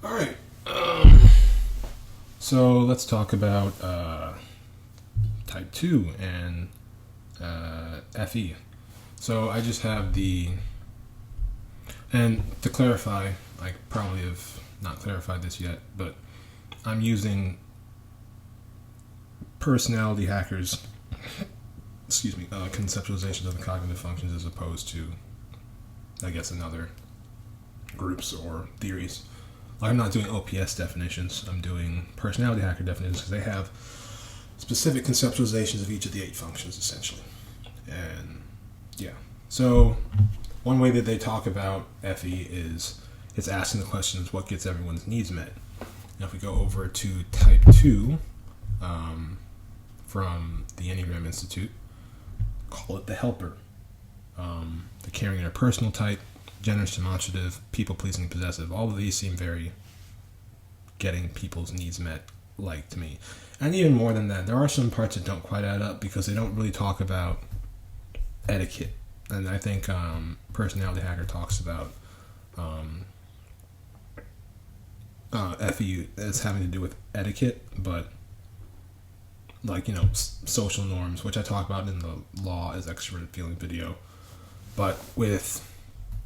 All right. So let's talk about type 2 and FE. So I just have and to clarify, I probably have not clarified this yet, but I'm using personality hackers, conceptualizations of the cognitive functions as opposed to, I guess, another groups or theories. I'm not doing OPS definitions. I'm doing personality hacker definitions because they have specific conceptualizations of each of the 8 functions, essentially. And yeah. So one way that they talk about FE is it's asking the questions, what gets everyone's needs met? Now, if we go over to type 2 from the Enneagram Institute, call it the helper. The caring interpersonal type, generous, demonstrative, people-pleasing, possessive. All of these seem very getting people's needs met, like, to me. And even more than that, there are some parts that don't quite add up because they don't really talk about etiquette. And I think Personality Hacker talks about FE as having to do with etiquette, but social norms, which I talk about in the Law as Extraverted Feeling video. But with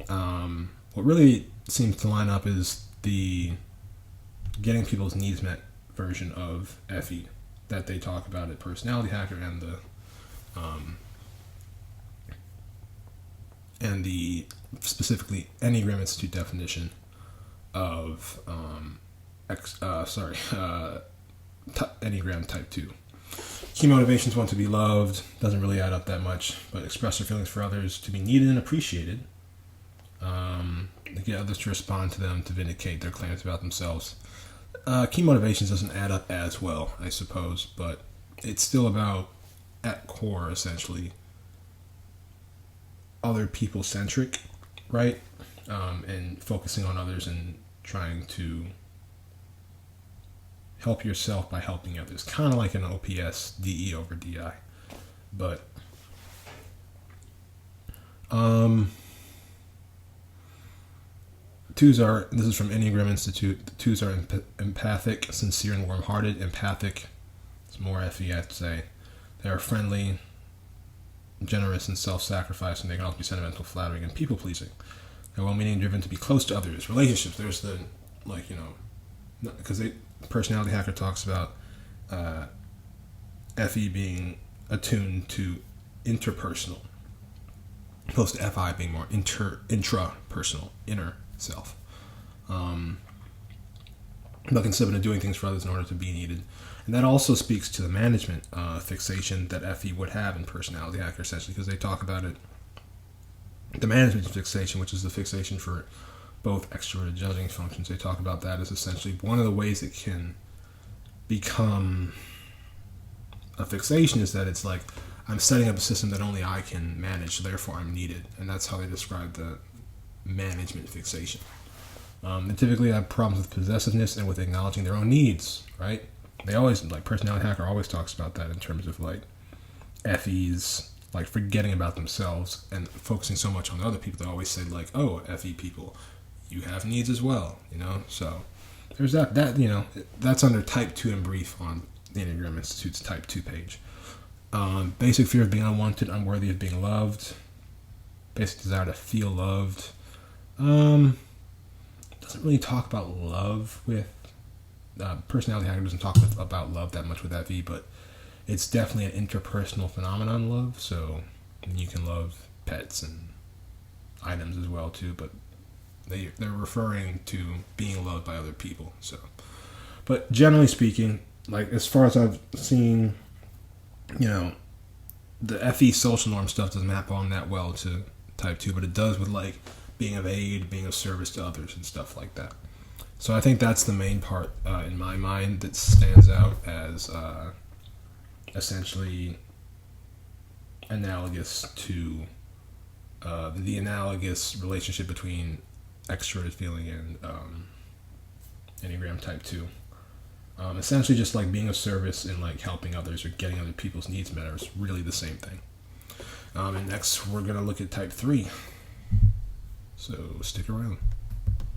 what really seems to line up is the getting people's needs met version of FE that they talk about at Personality Hacker and the specifically Enneagram Institute definition of Enneagram Type 2. Key motivations: want to be loved, doesn't really add up that much, but express their feelings for others, to be needed and appreciated, to get others to respond to them, to vindicate their claims about themselves. Key motivations doesn't add up as well, I suppose, but it's still about, at core, essentially, other people centric, right? And focusing on others and trying to help yourself by helping others. Kind of like an OPS, DE over DI. But twos are, this is from Enneagram Institute, the twos are empathic, sincere, and warm-hearted. Empathic, it's more FE, I'd say. They are friendly, generous, and self-sacrificing. They can also be sentimental, flattering, and people-pleasing. They're well-meaning, driven to be close to others. Relationships, there's the, because Personality Hacker talks about FE being attuned to interpersonal, opposed to FI being more intrapersonal, inner self. But considered of doing things for others in order to be needed. And that also speaks to the management fixation that FE would have in Personality Hacker, essentially, because they talk about it. The management fixation, which is the fixation for both extroverted judging functions, they talk about that as essentially one of the ways it can become a fixation is that it's like, I'm setting up a system that only I can manage, so therefore I'm needed. And that's how they describe the management fixation. They typically have problems with possessiveness and with acknowledging their own needs, right? They always, Personality Hacker always talks about that in terms of FEs, forgetting about themselves and focusing so much on other people. They always say oh, FE people, you have needs as well, So there's that that's under Type 2 in brief on the Enneagram Institute's Type 2 page. Basic fear of being unwanted, unworthy of being loved. Basic desire to feel loved. Doesn't really talk about love with Personality Hacker doesn't talk about love that much with FE, but it's definitely an interpersonal phenomenon, love. So you can love pets and items as well too, but they're referring to being loved by other people. So, but generally speaking, as far as I've seen, the FE social norm stuff doesn't map on that well to Type 2, but it does with being of aid, being of service to others and stuff like that. So I think that's the main part in my mind that stands out as essentially analogous to the analogous relationship between extroverted feeling and Enneagram Type 2. Essentially just being of service and helping others or getting other people's needs met is really the same thing. And next we're going to look at Type 3. So stick around.